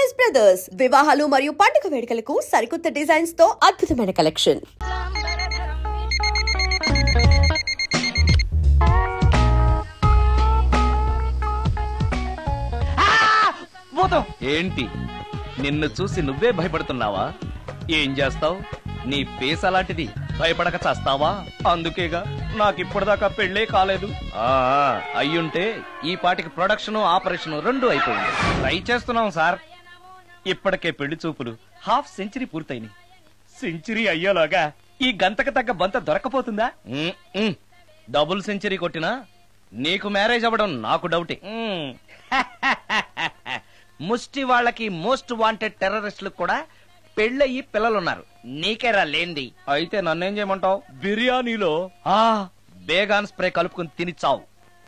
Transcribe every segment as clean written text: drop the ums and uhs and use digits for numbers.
Choice brothers వివాహాలు మరియు పండుగ వేడుకలకు సరికొత్త డిజైన్స్ తో అద్భుతమైన కలెక్షన్. ఏంటి నిన్ను చూసి నువ్వే భయపడుతున్నావా? ఏం చేస్తావు? నీ ఫేస్ అలాంటిది, భయపడక చేస్తావా? అందుకేగా నాకిప్పటిదాకా పెళ్లే కాలేదు. అయ్యుంటే ఈ పాటికి ప్రొడక్షన్ ఆపరేషన్ రెండు అయిపోయింది. ట్రై చేస్తున్నాం సార్. ఇప్పటికే పెళ్లి చూపులు హాఫ్ సెంచరీ పూర్తయినాయి. సెంచరీ అయ్యేలాగా ఈ గంతకు తగ్గ బంత దొరకపోతుందా? డబుల్ సెంచరీ కొట్టినా నీకు మ్యారేజ్ అవ్వడం నాకు డౌటే. ముష్టి వాళ్ళకి మోస్ట్ వాంటెడ్ టెర్రరిస్టులకు కూడా పెళ్ళయి పిల్లలున్నారు. నీకేరా లేంది. అయితే నన్నేం చేయమంటావు? బిర్యానీలో బేగాన్ స్ప్రే కలుపుకుని తిని చావు.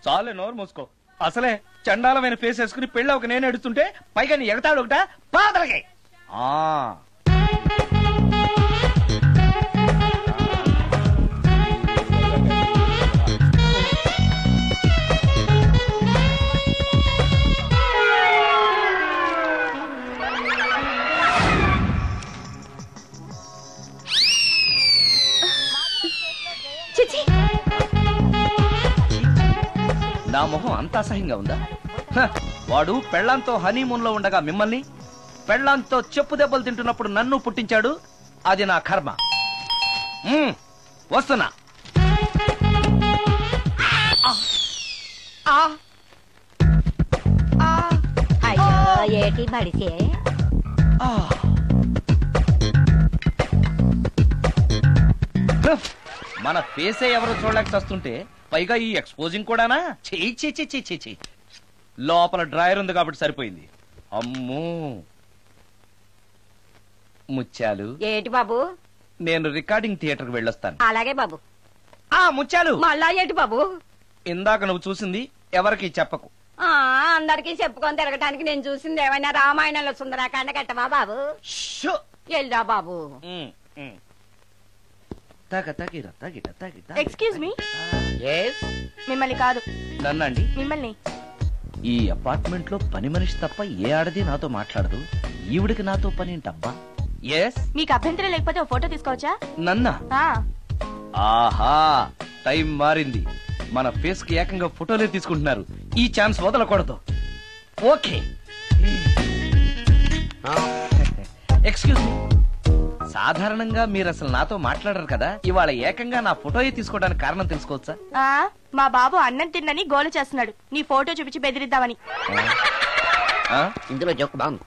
చాలే, నోరు మూసుకో. అసలే చండాలమైన ఫేస్ వేసుకుని పెళ్ళి ఒక నేను ఎడుతుంటే పైగా నీ ఎగతాడు ఒకట పాదలకి. నా మొహం అంత అసహ్యంగా ఉందా? వాడు పెళ్లాంతో హనీమూన్ లో ఉండగా మిమ్మల్ని, పెళ్లాంతో చెప్పు దెబ్బలు తింటున్నప్పుడు నన్ను పుట్టించాడు. అది నా కర్మ. వస్తున్నా. మన ఫేసే ఎవరు చూడలేక వస్తుంటే పైగా ఈ ఎక్స్పోజింగ్ కూడానా? చెయ్యి లోపల డ్రాయర్ ఉంది కాబట్టి సరిపోయింది. అమ్మో ముత్యాలు. ఏంటి బాబు? నేను రికార్డింగ్ థియేటర్ కి వెళ్ళొస్తాను. అలాగే బాబు. ముత్యాలు. మళ్ళా ఏంటి బాబు? ఇందాక నువ్వు చూసింది ఎవరికి చెప్పకు. అందరికి చెప్పుకొని తిరగటానికి నేను చూసింది ఏమైనా రామాయణంలో సుందరాకాండ కట్టవా బాబు? ఎల్దా బాబు. Excuse me. మిమ్మల్ని కాదు. నన్నండి. మిమ్మల్ని. ఈ అపార్ట్మెంట్ లో పని మనిషి తప్ప ఏ ఆడది నాతో మాట్లాడదు. ఈవిడికి నాతో పని ఏంటబ్బా? మీకు అభ్యంతరం లేకపోతే ఓ ఫోటో తీసుకోవచ్చా? నన్నా? ఆహా, టైం మారింది. మన ఫేస్ కి ఏకంగా ఫోటోలే తీసుకుంటున్నారు. ఈ ఛాన్స్ వదలకూడదు. ఓకే. Excuse me. సాధారణంగా మీరు అసలు నాతో మాట్లాడరు కదా. ఇవాళ ఏకంగా నా ఫోటోయే తీసుకోవడానికి కారణం తెలుసుకోవచ్చా? మా బాబు అన్నం తిన్నని గోలు చేస్తున్నాడు. నీ ఫోటో చూపించి బెదిరిద్దామని. ఇందులో జోక్ బాగుంది.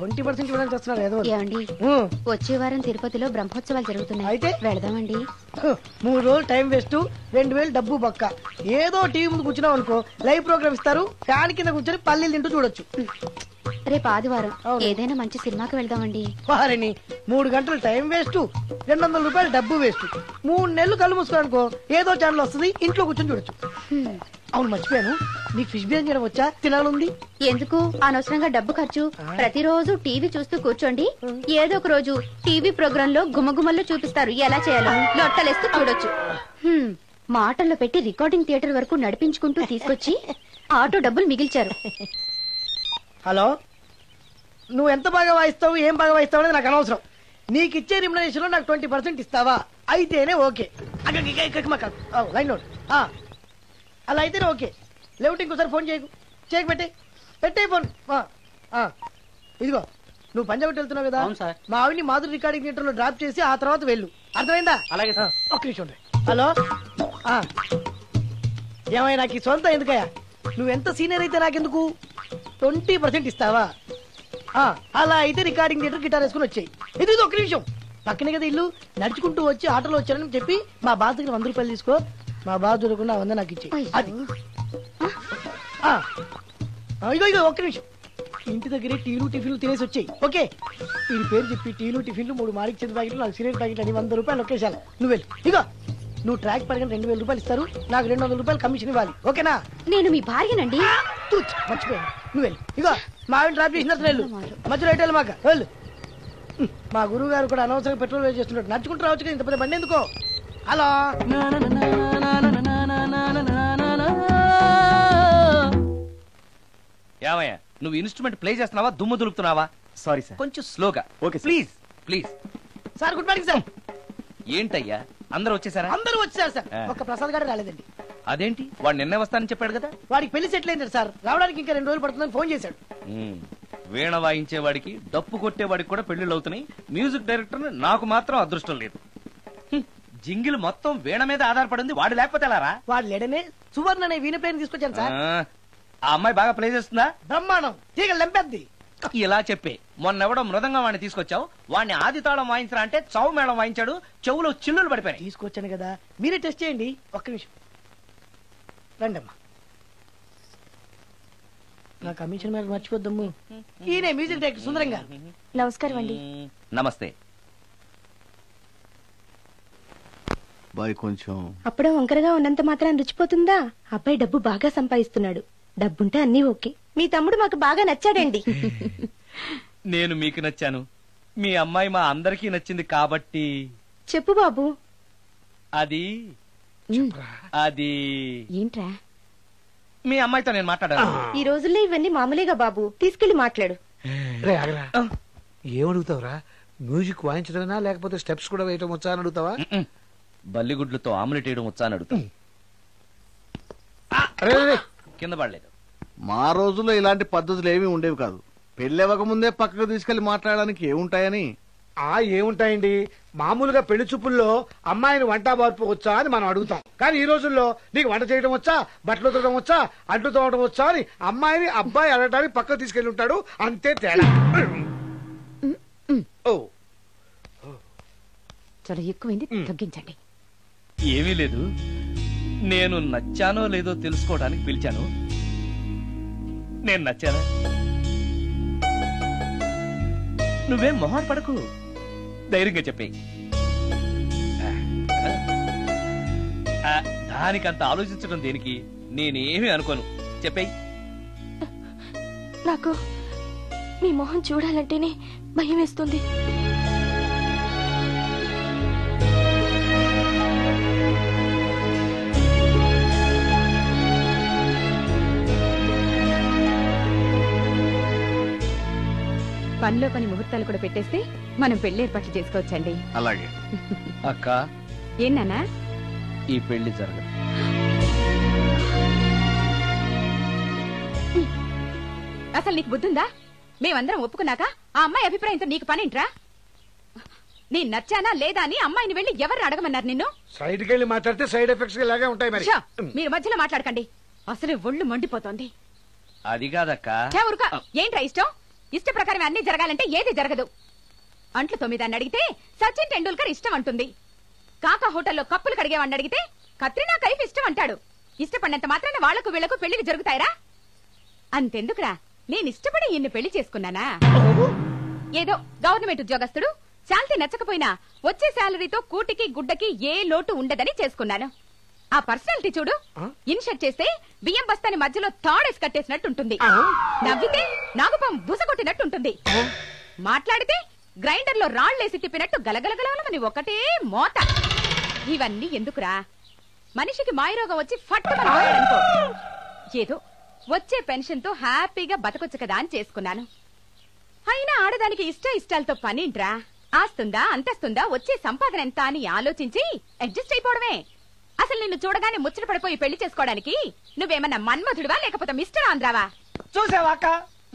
20% ఇవ్వడానికి వస్తున్నారు. ఏమండి, వచ్చే వారం తిరుపతిలో బ్రహ్మోత్సవాలు జరుగుతున్నాయి. అయితే వెళదామండి. 3 రోజులు టైం వేస్ట్, 2000 డబ్బు బొక్క. ఏదో టీవీ ముందు కూర్చున్నావు అనుకో, లైవ్ ప్రోగ్రామ్ ఇస్తారు. ఫ్యాన్ కింద కూర్చొని పల్లీలు తింటూ చూడొచ్చు. రేపు ఆదివారం ఏదైనా మంచి సినిమాకి వెళ్దామండి. వారిని 3 గంటలు టైం వేస్ట్, 200 రూపాయలు డబ్బు వేస్ట్. 3 నెలలు కళ్ళు మూసుకో అనుకో, ఏదో ఛానల్ వస్తుంది, ఇంట్లో కూర్చొని చూడొచ్చు. అవును, మర్చిపోయాను. నీకు ఫిష్ బిర్యానీ చేయడం వచ్చా? తినాలుంది. ఎందుకు అనవసరంగా డబ్బు ఖర్చు? ప్రతిరోజు టీవీ చూస్తూ కూర్చోండి. ఏదో ఒక రోజు టీవీ ప్రోగ్రామ్ లో గుమ్మగుమ్మల్లో చూపిస్తారు ఎలా చేయాలో. లొట్టలేస్తూ చూడొచ్చు. మాటల్లో పెట్టి రికార్డింగ్ థియేటర్ వరకు నడిపించుకుంటూ తీసుకొచ్చి ఆటో డబ్బులు మిగిల్చారు. హలో, నువ్వు ఎంత బాగా వాయిస్తావు, ఏం బాగా వాయిస్తావు అనేది నాకు అనవసరం. నీకు ఇచ్చే రిమ్యునరేషన్ లో నాకు 20% ఇస్తావా? అయితేనే ఓకే. Line note. అలా అయితేనే ఓకే. లేవుటి ఇంకోసారి ఫోన్ చేయకు పెట్టే ఫోన్. ఇదిగో, నువ్వు పంజాబ్ వెళ్తున్నావు కదా, మా ఆవిని మాధురి రికార్డింగ్ థియేటర్ లో డ్రాప్ చేసి ఆ తర్వాత వెళ్ళు. అర్థమైందా? అలాగే. ఒక్క నిమిషం. హలో, ఏమై నాకు ఈ సొంత ఎందుకయ్యా? నువ్వెంత సీనియర్ అయితే నాకెందుకు? 20% ఇస్తావా? అలా అయితే రికార్డింగ్ థియేటర్ గిటార్ వేసుకుని వచ్చాయి. ఇది ఒక్క నిమిషం. పక్కనే కదా ఇల్లు. నడుచుకుంటూ వచ్చి ఆటోలో వచ్చారని చెప్పి మా బాధ దగ్గర 100 రూపాయలు తీసుకో. మా బాధ దొరకకుండా 100 నాకు ఇచ్చే. అది ఇగో ఒక్క నిమిషం. ఇంటి దగ్గరే టీలు టిఫిన్లు తినేసి వచ్చాయి. ఓకే, వీడి పేరు చెప్పి టీలు టిఫిన్లు 3 మాడికి చెంది ప్యాకెట్లు, 4 సిగరెట్ ప్యాకెట్లు అని 100 రూపాయలు ఒకేసారి. నువ్వు వెళ్ళి ఇగో, నువ్వు ట్రాక్ పడగానే 2000 రూపాయలు ఇస్తారు. నాకు 200 రూపాయలు కమిషన్ ఇవ్వాలి. ఓకేనా? నేను మీ భార్యనండి. మర్చిపోయాను. నువ్వు వెళ్ళి ఇగో, మా ఆవిడ డ్రాప్ చేసినట్టు వెళ్ళు. మధ్యలో ఎటు మాకు వెళ్ళు. మా గురువు గారు కూడా అనవసరంగా పెట్రోల్ వేస్ట్ చేస్తున్నాడు. నడుచుకుంటూ రావచ్చు కదా, ఇంత పెద్ద బండి ఎందుకో. హలో, నువ్వు ఇన్స్ట్రుమెంట్ ప్లే చేస్తున్నావా దుమ్ము దులుపుతున్నావా? Sorry sir. కొంచెం స్లోగా. Okay sir. Please please. Sir good morning sir. ఏంటయ్యా అందరూ వచ్చేసారా? అందరూ వచ్చారు సార్, ఒక్క ప్రసాద్ గారు రాలేదండి. అదేంటి వాడు నిన్నే వస్తానని చెప్పాడు కదా? వాడికి పెళ్లి సెటిల్ అయింది సార్, రావడానికి ఇంకా 2 రోజులు పడుతుందని ఫోన్ చేశాడు. వీణ వాయించేవాడికి డప్పు కొట్టేవాడికి కూడా పెళ్లిళ్ళు అవుతున్నాయి. మ్యూజిక్ డైరెక్టర్ నాకు మాత్రం అదృష్టం లేదు. జింగిల్ మొత్తం వీణ మీద ఆధారపడింది, వాడు లేకపోతే ఎలారా? వాడు లేడనే సువర్ణ అనే వీణ ప్లేయర్ తీసుకొచ్చాను సార్. ఆ అమ్మాయి బాగా ప్లే చేస్తుందా? బ్రహ్మాండం, తీగ లెంపెద్ది. ఇలా చెప్పే మొన్నెవడో మృదంగం వాడిని తీసుకొచ్చావు, వాడిని ఆది తాళం వాయించరా అంటే చౌ మేళం వాయించాడు, చెవులో చిల్లులు పడిపోయాయి. తీసుకొచ్చాను కదా, మీరే టెస్ట్ చేయండి. ఒక్క నిమిషం రండమ్మా. నా కమిషన్ మీద మర్చిపోద్దమ్ము. ఈయనే మ్యూజిక్ డైరెక్టర్ సుందరం గారు. నమస్కారం అండి. నమస్తే. బాయ్ కొంచెం అప్పుడే వంకరగా ఉన్నంత మాత్రం రుచిపోతుందా? అబ్బాయి డబ్బు బాగా సంపాదిస్తున్నాడు, డబ్బుంటే అన్నీ ఓకే. మీ తమ్ముడు మాకు బాగా నచ్చాడండి. నేను మీకు నచ్చాను, మీ అమ్మాయి మా అందరికీ నచ్చింది కాబట్టి. చెప్పు బాబు. అది అది ఏంట్రా? మీ అమ్మాయితో నేను మాట్లాడాను. ఈ రోజుల్లో ఇవన్నీ మామూలుగా బాబు, తీసుకెళ్లి మాట్లాడు. ఏమడుగుతావురా? మ్యూజిక్ వాయించడమేనా లేకపోతే స్టెప్స్ కూడా వేయటం వచ్చా అని అడుగుతావా? బల్లిగుడ్లతో ఆమ్లెట్ వేయడం వచ్చా అని అడుగుతా. కింద పడలేదు. మా రోజుల్లో ఇలాంటి పద్ధతులు ఏమీ ఉండేవి కాదు. పెళ్ళెవక ముందే పక్కకు తీసుకెళ్లి మాట్లాడడానికి ఏముంటాయని. ఏముంటాయండి, మామూలుగా పెళ్లి చూపుల్లో అమ్మాయిని వంట బార్పు వచ్చా అని మనం అడుగుతాం. కానీ ఈ రోజుల్లో నీకు వంట చేయడం వచ్చా, బట్టలు ఉతకడం వచ్చా, అంట్లు తోవడం వచ్చా అని అమ్మాయిని అబ్బాయి అడగడానికి పక్కకు తీసుకెళ్లి ఉంటాడు. అంతే తేడా. ఓ చాలా ఎక్కువైంది, తగ్గించండి. ఏమీ లేదు, నేను నచ్చానో లేదో తెలుసుకోవడానికి పిలిచాను. నేను నచ్చానా? నువ్వేం మొహాన్ పడకు, ధైర్యంగా చెప్పేయి. దానికంత ఆలోచించడం దేనికి? నేనేమీ అనుకోను, చెప్పేయి. నాకు మీ మొహం చూడాలంటేనే భయం వేస్తుంది. పనిలో పని ముహూర్తాలు కూడా పెట్టేస్తే మనం పెళ్లి ఏర్పాట్లు చేసుకోవచ్చండి. అలాగే అక్క, ఏనానా ఈ పెళ్లి జరగదు. అసలు నీకు బుద్ధుందా? మేమందరం ఒప్పుకున్నాక ఆ అమ్మాయి అభిప్రాయంతో నీకు పనింట్రా? నేను నచ్చానా లేదా అని అమ్మాయిని వెళ్ళి ఎవరు అడగమన్నారు నిన్ను? సైడ్కి వెళ్ళి మాట్లాడితే సైడ్ ఎఫెక్ట్స్ ఇలాగే ఉంటాయి. మరి ఛ, మీరు మధ్యలో మాట్లాడకండి, అసలు ఒళ్ళు మండిపోతోంది. అది కాదక్క. ఊరుక, ఏంట్రా ఇష్టం? ఇష్ట ప్రకారం అన్ని జరగాలంటే ఏది జరగదు. అంట్లు 9 అని అడిగితే సచిన్ టెండూల్కర్ ఇష్టం అంటుంది. కాకా హోటల్లో కప్పులు కడిగేవాడిని అడిగితే కత్రినా కైఫ్ ఇష్టం అంటాడు. ఇష్టపడినంత మాత్రాన వాళ్లకు వీళ్లకు పెళ్లికి జరుగుతాయరా? అంతెందుకురా, నేను ఇష్టపడి ఇన్ని పెళ్లి చేసుకున్నానా? ఏదో గవర్నమెంట్ ఉద్యోగస్తుడు, శాలరీ నచ్చకపోయినా వచ్చే శాలరీతో కూటికి గుడ్డకి ఏ లోటు ఉండదని చేసుకున్నాను. ఆ పర్సనాలిటీ చూడు, ఇన్షర్ట్ చేస్తే బియ్యం బస్తాని మధ్యలో తాడేసి కట్టేసినట్టుంటుంది. నవ్వితే నాగుపం బుసగొట్టినట్టుంటుంది. మాట్లాడితే గ్రైండర్ లో రాళ్లేసి తిప్పినట్టు గలగలగలమని ఒకటే మోత. ఇవన్నీ ఎందుకురా? మనిషికి మాయరోగం వచ్చి ఫట్టుకనుకో, ఏదో వచ్చే పెన్షన్ తో హ్యాపీగా బతకొచ్చు కదా అని చేసుకున్నాను. అయినా ఆడదానికి ఇష్టాలతో పనింట్రా? ఆస్తుందా, అంతస్తుందా, వచ్చే సంపాదన ఎంత అని ఆలోచించి అడ్జస్ట్ అయిపోవడమే. అసలు నిన్ను చూడగానే ముచ్చట పడిపోయి పెళ్లి చేసుకోవడానికి నువ్వేమన్నా మన్మధుడివా లేకపోతే మిస్టర్ ఆంధ్రావా? చూసావా అక్క,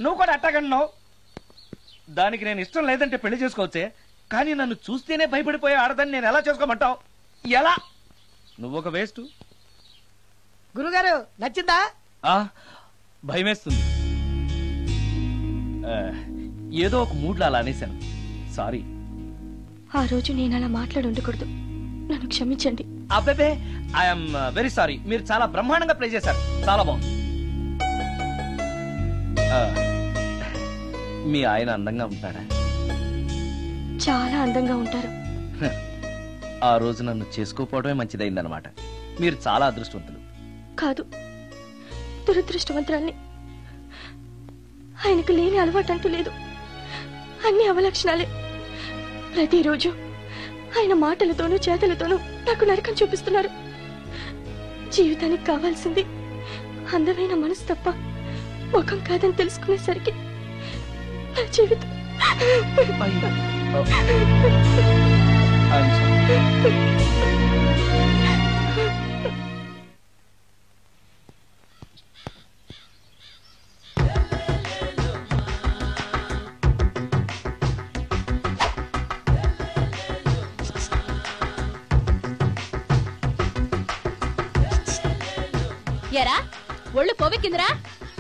నువ్వు కూడా అట్టగన్నావు. దానికి నేను ఇష్టం లేదంటే పెళ్లి చేసుకోవచ్చే, కానీ నన్ను చూస్తేనే భయపడిపోయే ఆడదని నేను ఎలా చేసుకోమంటావు? ఎలా? నువ్వు ఒక వేస్ట్. గురుగారు నచ్చిందా? భయమేస్తుంది. ఏదో ఒక మూడ్లో అలా అనేశాను, సారీ. ఆ రోజు నేను అలా మాట్లాడి ఉండకూడదు, నన్ను క్షమించండి. అబ్బే, ఐఎమ్ వెరీ సారీ. మీరు చాలా బ్రహ్మాండంగా ప్లే చేశారు, చాలా బాగుంది. మీ ఆయన అందంగా ఉంటాడా? చాలా అందంగా ఉంటారు. ఆ రోజు నన్ను చేసుకోపోవడమే మంచిదైందనమాట. మీరు చాలా అదృష్టవంతులు. కాదు, దురదృష్టవంతురాల్ని. ఆయనకు లేని అలవాటు అంటూ లేదు, అన్ని అవలక్షణాలే. ప్రతిరోజు ఆయన మాటలతోనూ చేతలతోనూ నాకు నరకం చూపిస్తున్నారు. జీవితానికి కావాల్సింది అందమైన మనసు తప్ప ముఖం కాదని తెలుసుకునేసరికి నా జీవితం ఎరా ఒళ్ళు కొవ్వెక్కిందిరా?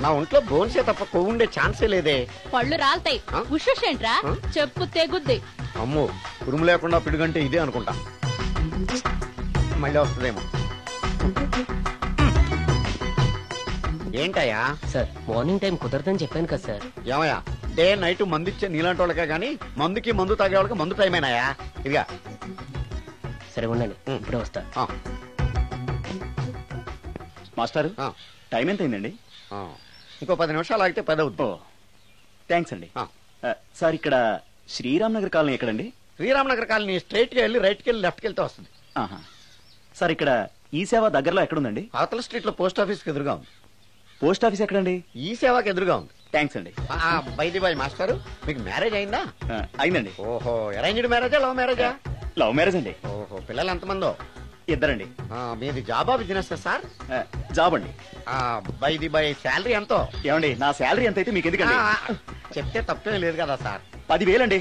నా ఒంట్లో బోన్సే తప్ప కొవ్వు ఉండే ఛాన్సే లేదే. పళ్ళు రాల్తాయి. ఉషేంట్రా చెప్పు తెగుద్ది. అమ్మో ఉరుము లేకుండా పిడుగంటే ఇదే అనుకుంటా. మళ్ళీ వస్తుందేమో. ఏంటయ్యా? సార్ మార్నింగ్ టైం కుదరదని చెప్పాను కదా సార్. ఏమయ్యా డే నైట్ మందు ఇచ్చే నీలాంటి వాళ్ళకే గానీ మందుకి మందు తాగే వాళ్ళకి మందు టైం అయినాయా? ఇదిగా సరే ఉండండి, ఇప్పుడే వస్తా. మాస్టర్ టైం ఎంత అయిందండి? ఇంకో 10 నిమిషాలు ఆగితే 10 అవుతుంది. థ్యాంక్స్ అండి. సార్ ఇక్కడ శ్రీరామ్ నగర్ కాలనీ ఎక్కడండి? శ్రీరామ్ నగర్ కాలనీ స్ట్రైట్ గా వెళ్ళి రైట్ కి వెళ్ళి లెఫ్ట్ కి వెళ్తే వస్తుంది. సార్ ఇక్కడ ఈ సేవ దగ్గరలో ఎక్కడుందండి? అవతల స్ట్రీట్ లో పోస్ట్ ఆఫీస్ కి ఎదురుగా ఉంది. పోస్ట్ ఆఫీస్ ఎక్కడండి? ఈ సేవకి ఎదురుగా ఉంది. థ్యాంక్స్ అండి. బైది బాయ్ మాస్టర్, మీకు మ్యారేజ్ అయిందా? అయిందండి. ఓహో అరేంజ్డ్ మ్యారేజా లవ్ మ్యారేజా? లవ్ మ్యారేజ్ అండి. ఓహో పిల్లలు ఎంతమందో? ఇద్దరండి. మీది జాబా బిజినెస్ సార్? జాబ్ అండి. బైది బై శాలరీ ఎంతో? ఏమండి నా శాలరీ ఎంత అయితే మీకు ఎందుకండి? చెప్తే తప్పేం లేదు కదా సార్. 10,000 అండి.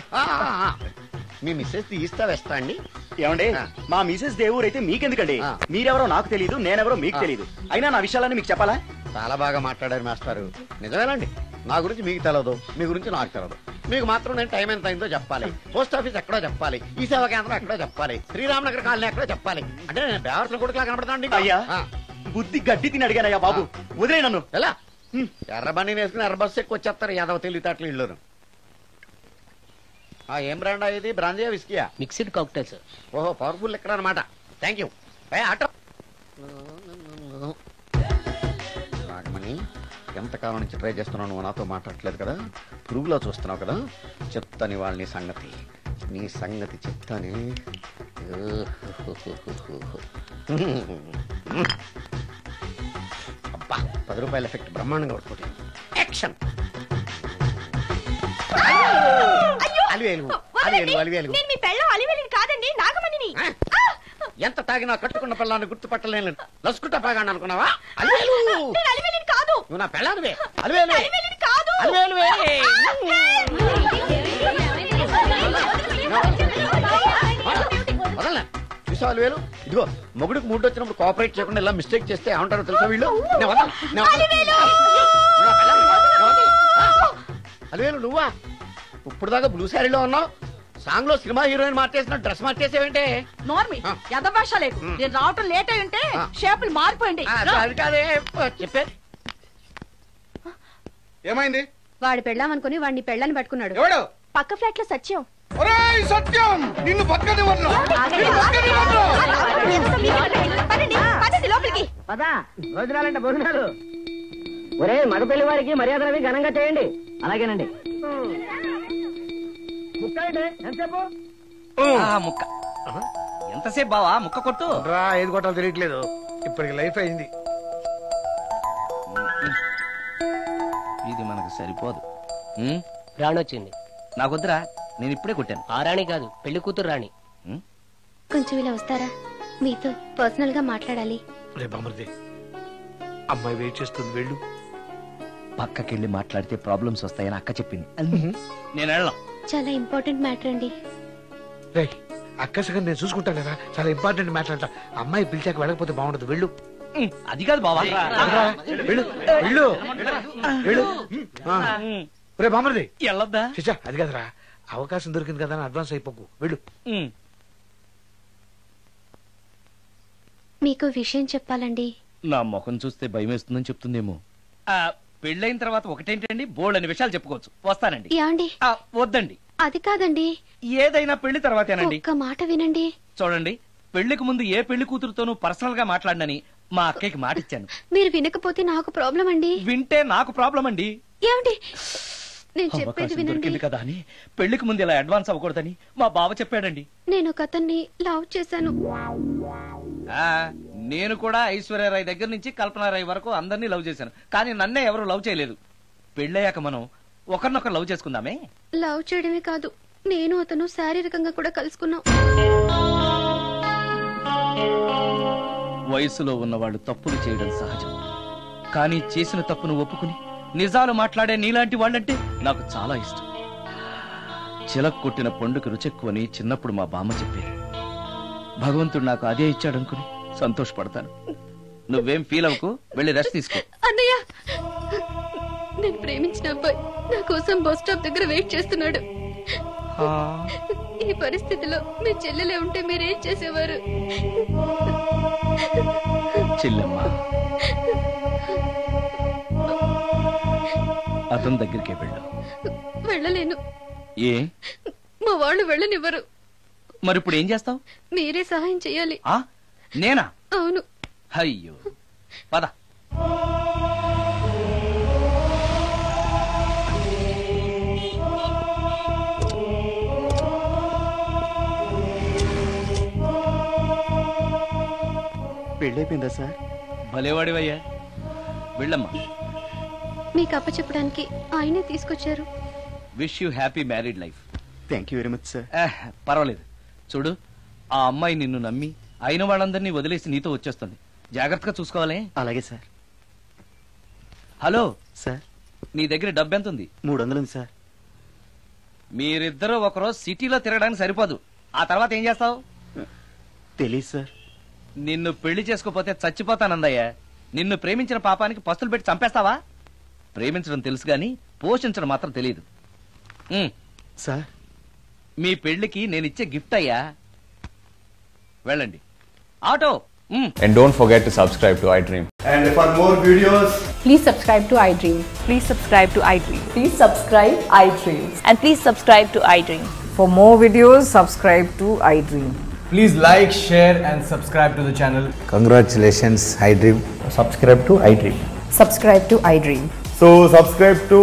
మీ మిస్సెస్ తీస్తా వేస్తా అండి. ఏమండి మా మిసెస్ దేవూర్ అయితే మీకెందుకండి? మీరెవరో నాకు తెలియదు, నేనెవరో మీకు తెలియదు. అయినా నా విషయాలన్నీ మీకు చెప్పాలా? చాలా బాగా మాట్లాడారు మాస్టారు. నిజమేనండి, నా గురించి మీకు తెలియదు, మీ గురించి నాకు తెలియదు. మీకు మాత్రం నేను టైం ఎంత అయిందో చెప్పాలి, పోస్ట్ ఆఫీస్ ఎక్కడో చెప్పాలి, ఈ సేవా కేంద్రం ఎక్కడో చెప్పాలి, శ్రీరామ్ నగర్ కాలనీ ఎక్కడో చెప్పాలి. అంటే నేను బేవర్సన కొడుకులా కనబడతాండి. అయ్యా బుద్ధి గడ్డి తిని అడిగానయ్యా బాబు, వదిలే నన్ను. ఎలా ఎర్ర బండి వేసుకుని ఎర్ర బస్సు ఎక్కువ వచ్చేస్తారు యాదవ తెలివితేటలు ఇల్లును. ఏం బ్రాండ్ ఇది? బ్రాంజియా విస్కియా? Mixed cocktail sir. ఓహో పవర్ఫుల్ ఎక్కడ అనమాట. Thank you. ఆటో నాగమణి, ఎంతకాలం నుంచి ట్రై చేస్తున్నావు, నువ్వు నాతో మాట్లాడట్లేదు కదా, పురుగులో చూస్తున్నావు కదా, చెప్తాని వాళ్ళ నీ సంగతి చెప్తాని. అబ్బా 10 రూపాయల ఎఫెక్ట్ బ్రహ్మాండంగా పడుతుంది. యాక్షన్. కాదండి నాగమణిని. ఎంత తాగినా కట్టుకున్న పిల్లాన్ని గుర్తుపట్టలేను లసుకుంటా పాగాను అనుకున్నావా? అలివేలు కాదు, నువ్వు నా పిల్లానివే. అలివేలు అలివేలువే. వదలనా చూసావు అలివేలు? ఇదిగో మొగుడికి మూడు వచ్చినప్పుడు కోఆపరేట్ చేయకుండా ఇలా మిస్టేక్ చేస్తే ఏమంటారో తెలుసా వీళ్ళు? అలివేలు నువ్వా? ఇప్పుడు దాకా బ్లూ శారీలో ఉన్నావు, సాంగ్ లో సినిమా హీరోయిన్ మార్చేసిన డ్రెస్ మార్చేసేవంటే? నోర్మి యద భాష లేదు. నేను రావటం లేట్ అయి ఉంటే షేపులు మారిపోయింది. అది కాదే చెప్పే. ఏమైంది? వాడు పెళ్ళామనుకుని వాడిని పెళ్ళని పట్టుకున్నాడు. ఎవడు? పక్క ఫ్లాట్ లో సత్యం. సత్యం నిన్ను పక్కనివ్వను. లోపలికి పదా భోజనాలంటే భోజనాలు. ఒరే మగ పెళ్లి వారికి మర్యాదలవి ఘనంగా చేయండి. అలాగేనండి. ముక్క ఎంతసేపు బావా ముక్క కొట్టు. ఏది కొట్టాలో తెలియట్లేదు, ఇప్పటికి లైఫ్ అయింది. ఇది మనకు సరిపోదు. రాణి వచ్చింది. నాకొద్దురా, నేను ఇప్పుడే కొట్టాను. ఆ రాణి కాదు, పెళ్లి కూతురు రాణి. కొంచెం ఇలా వస్తారా? మీతో పర్సనల్ గా మాట్లాడాలి. అమ్మాయి వెయిట్ చేస్తుంది, వెళ్ళు. పక్కకెళ్ళి మాట్లాడితే ప్రాబ్లమ్స్ వస్తాయని అక్క చెప్పింది. నేను వెళ్ళాం. చాలా ఇంపార్టెంట్ మ్యాటర్ అండి. అక్కసగా నేను చూసుకుంటాను కదా, చాలా ఇంపార్టెంట్ మ్యాటర్ అంట. అమ్మాయి పిలిచాక వెళ్ళకపోతే బాగుండదు, వెళ్ళు. అది కాదు బావా, వెళ్ళు వెళ్ళు వెళ్ళు. రే బామర్ది వెళ్ళొద్దా? చిచ్చా అది కదరా, అవకాశం దొరికింది కదా అని అడ్వాన్స్ అయిపోకు, వెళ్ళు. మీకు విషయం చెప్పాలండి. నా ముఖం చూస్తే భయం వేస్తుందని చెప్తుందేమో. పెళ్ళైన తర్వాత ఒకటేంటండి, బోల్డ్ అనే విషయాలు చెప్పుకోవచ్చు. వస్తానండి. యాండి? వద్దండి. అది కాదండి, ఏదైనా పెళ్లి తర్వాతేనండి. ఒక్క మాట వినండి. చూడండి, పెళ్లికి ముందు ఏ పెళ్లి కూతురుతోనూ పర్సనల్ గా మాట్లాడనని మా అక్కకి మాట ఇచ్చాను. మీరు వినకపోతే నాకు ప్రాబ్లం అండి. వింటే నాకు ప్రాబ్లం అండి. ఏమండి, నేను చెప్పేది వినండి. కదా అని పెళ్లికి ముందు ఇలా అడ్వాన్స్ అవ్వకూడదని మా బావ చెప్పాడండి. నేను ఒక అతన్ని లవ్ చేశాను. నేను కూడా ఐశ్వర్యరాయ్ దగ్గర నుంచి కల్పనారాయ్ వరకు అందరినీ లవ్ చేశాను, కానీ నన్నే ఎవరు లవ్ చేయలేదు. పెళ్ళయ్యాక మనం ఒకరినొకరు లవ్ చేసుకుందామే. లవ్ చేయడమే కాదు, నేను అతను శారీరకంగా కూడా కలుసుకున్నాం. వయసులో ఉన్నవాళ్ళు తప్పులు చేయడం సహజం, కానీ చేసిన తప్పును ఒప్పుకుని నిజాలు మాట్లాడే నీలాంటి వాళ్ళంటే నాకు చాలా ఇష్టం. చిలక కొట్టిన పండుగ రుచెక్కువని చిన్నప్పుడు మా బామ్మ చెప్పేది. భగవంతుడు నాకు అదే ఇచ్చాడనుకుని సంతోషపడతాను. నువ్వేం ఫీల్ అవ్వకు, వెళ్ళి రెస్ట్ తీసుకో. అన్నయ్య, నేను ప్రేమించిన అబ్బాయి నా కోసం బస్ స్టాప్ దగ్గర వెయిట్ చేస్తున్నాడు. ఈ పరిస్థితిలో మీ చెల్లెలే ఉంటే మీరేం చేసేవారు? చెల్లెమ్మ, అతని దగ్గరికే వెళ్ళు. వెళ్ళలేను. ఏ? మా వాళ్ళు వెళ్ళనివ్వరు. మరి ఇప్పుడు ఏం చేస్తావు? మీరే సహాయం చేయాలి. నేనా? అవును. అయ్యో, పద. పెళ్ళైపోయిందా సార్? భలేవాడివయ్యా, వెళ్ళమ్మా. మీకు అప్పచెప్పడానికి ఆయనే తీసుకొచ్చారు. Wish you happy married life. Thank you very much sir. పర్వాలేదు. చూడు, ఆ అమ్మాయి నిన్ను నమ్మి అయిన వాళ్ళందరినీ వదిలేసి నీతో వచ్చేస్తుంది. జాగ్రత్తగా చూసుకోవాలి. అలాగే సార్. హలో సార్, నీ దగ్గర డబ్బు ఎంత ఉంది? 300 ఉంది సార్. మీరిద్దరూ ఒకరోజు సిటీలో తిరగడానికి సరిపోదు. ఆ తర్వాత ఏం చేస్తావు? తెలీదు సార్. నిన్ను పెళ్లి చేసుకోపోతే చచ్చిపోతానందయ్యా. నిన్ను ప్రేమించిన పాపానికి పస్తులు పెట్టి చంపేస్తావా? ప్రేమించడం తెలుసు గాని పోషించడం మాత్రం తెలియదు. సార్, మీ పెళ్లికి నేనిచ్చే గిఫ్ట్ అయ్యా. వెళ్ళండి. Auto. And don't forget to subscribe to iDream. And for more videos, please subscribe to iDream. Please subscribe to iDream. Please subscribe iDream. And please subscribe to iDream. For more videos, subscribe to iDream. Please like, share and subscribe to the channel. Congratulations, iDream. Subscribe to iDream. Subscribe to iDream. so subscribe to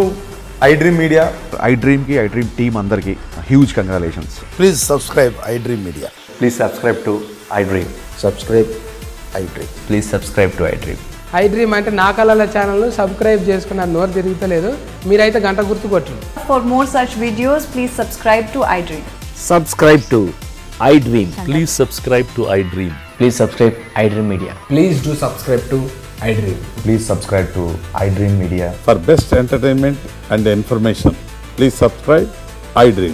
iDream Media. iDream ki iDream team andarki huge congratulations. Please subscribe iDream Media. Please subscribe to iDream. Subscribe iDream. Please subscribe to iDream. iDream అంటే నా కళల channel subscribe చేసుకున్న నోరు తిరుగుతలేదు. మీరైతే గంట గుర్తు కొట్టండి. For more such videos, please subscribe to iDream. Subscribe to iDream. Please subscribe to iDream. Please subscribe iDream Media. Please do subscribe to iDream. Please subscribe to iDream Media. For best entertainment and information, please subscribe iDream.